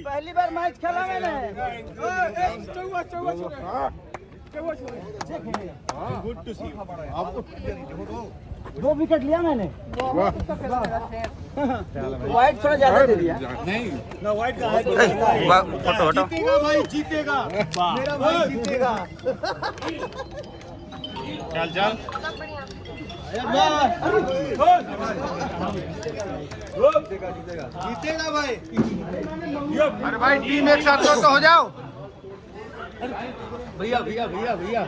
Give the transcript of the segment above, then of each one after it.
पहली बार मैच खेला मैंने। गुड टू सी आपको 2 विकेट लिया मैंने। वाइट थोड़ा ज्यादा दे दिया। नहीं ना वाइट का है। फोटो हटो। जीतेगा भाई जीतेगा मेरा भाई जीतेगा चल चल जीतेगा भाई। अरे भाई टीम एक साथ तो हो जाओ। भैया भैया भैया भैया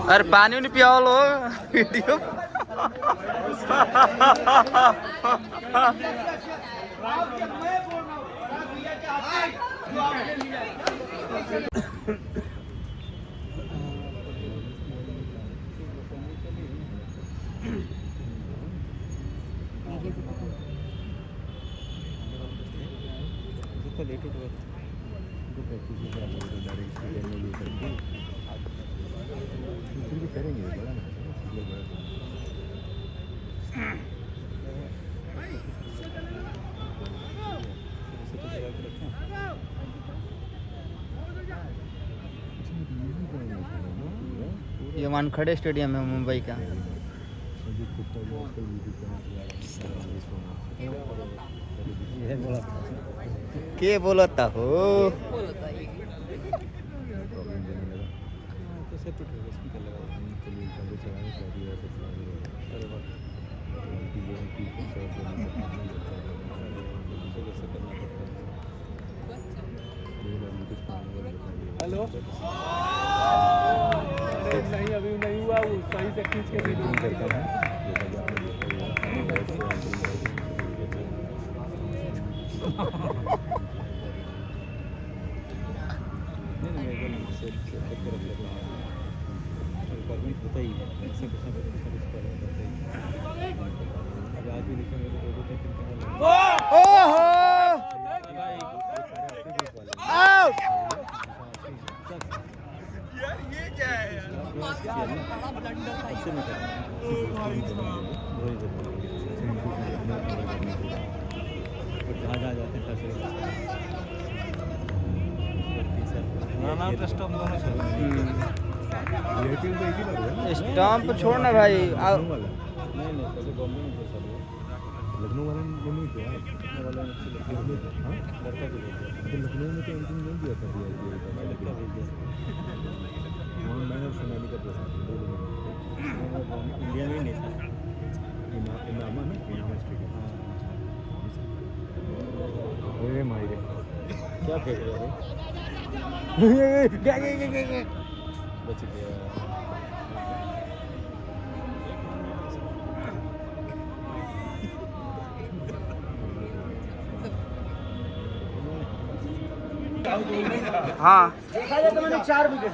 अरे पानी नहीं पिया लो वीडियो। ये वानखेड़े स्टेडियम है मुंबई का। के बोलता हो हेलो नहीं अभी नहीं हुआ वो सही से खींच के रीडिंग करता है। स्टंप छोड़ना भाई। लखनऊ वाले ने नहीं किया लखनऊ में तो अंतिम नहीं दिया था मैंने सोनाली का इंडिया में नहीं था इनामा ना अरे मायरे क्या फेंक रहे हो बच गया। हाँ देखा जाए तो मैंने 4 विकेट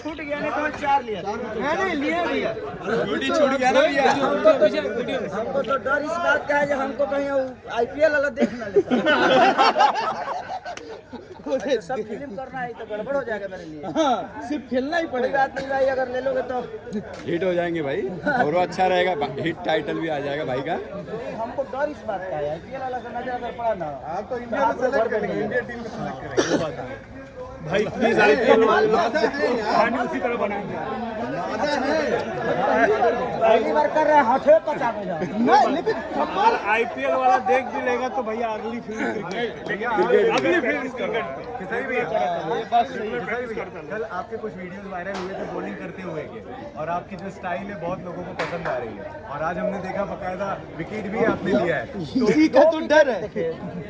छूट गया नहीं तो मैं 4 लिया मैंने लिए भैया। छूट गया ना भैया। हमको तो डर इस बात का है जो हमको कहीं IPL वाला देख ना लेता। सब फिल्म करना है तो गड़बड़ हो जाएगा मेरे लिए। सिर्फ खेलना ही कोई बात नहीं भाई, अगर ले लोगे तो हिट हो जाएंगे भाई और अच्छा रहेगा। हिट टाइटल भी आ जाएगा भाई का। हमको डर इस बात का है IPL वाला का नजर अगर पड़ा ना आप तो इंडिया में सेलेक्ट करेंगे इंडिया टीम में सेलेक्ट करेंगे भाई प्लीज IPL पानी उसी तरह बनाएंगे। पहली बार कर रहे हैं हाथे पचा में जाओ नहीं लेकिन IPL वाला देख भी लेगा तो भैया अगली फील्ड अगली फील्ड क्रिकेट कल आपके कुछ वीडियोस वायरल हुए थे बॉलिंग करते हुए के और आपकी जो स्टाइल है बहुत लोगों को पसंद आ रही है और आज हमने देखा बकायदा विकेट भी आपने लिया है इसी का तो डर है।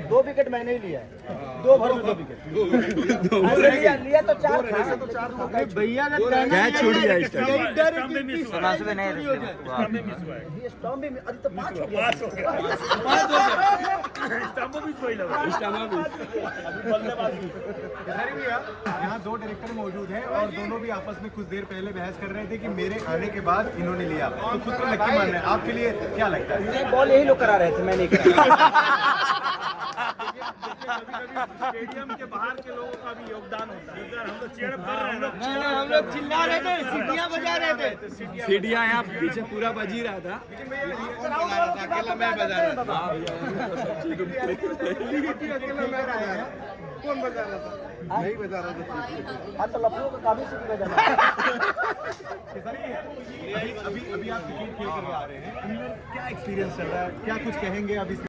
2 विकेट मैंने ही लिया है 2 ओवर में 2 विकेट लिया तो 4 भैया ने क्या छूट गया इस टाइम। सुना सुबह नहीं ये स्टॉम्प भी अभी तो 5 हो गया। केसरी भैया, यहाँ 2 डायरेक्टर मौजूद हैं और दोनों भी आपस में कुछ देर पहले बहस कर रहे थे कि मेरे आने के बाद इन्होंने लिया, तो खुद को लक्की मान रहे हैं। आपके लिए क्या लगता है? नहीं, बॉल यही लोग करा रहे थे, मैं नहीं करा। स्टेडियम के बाहर के लोगों का भी योगदान होता है। हम लोग चेयर कर रहे हैं ना, हम लोग चिल्ला रहे थे, सीटियां बजा रहे थे। सीढ़ियाँ यहाँ पीछे पूरा बज ही रहा था। अकेला मैं बजा रहा था। अकेला मैं आया है, कौन बजा रहा था? नहीं बजा रहा था। हाँ तो लफड़ों का काफी सीटी बजा रहा अभी आप क्रिकेट खेल कर आ रहे हैं, क्या एक्सपीरियंस चल रहा है, क्या कुछ कहेंगे अब इस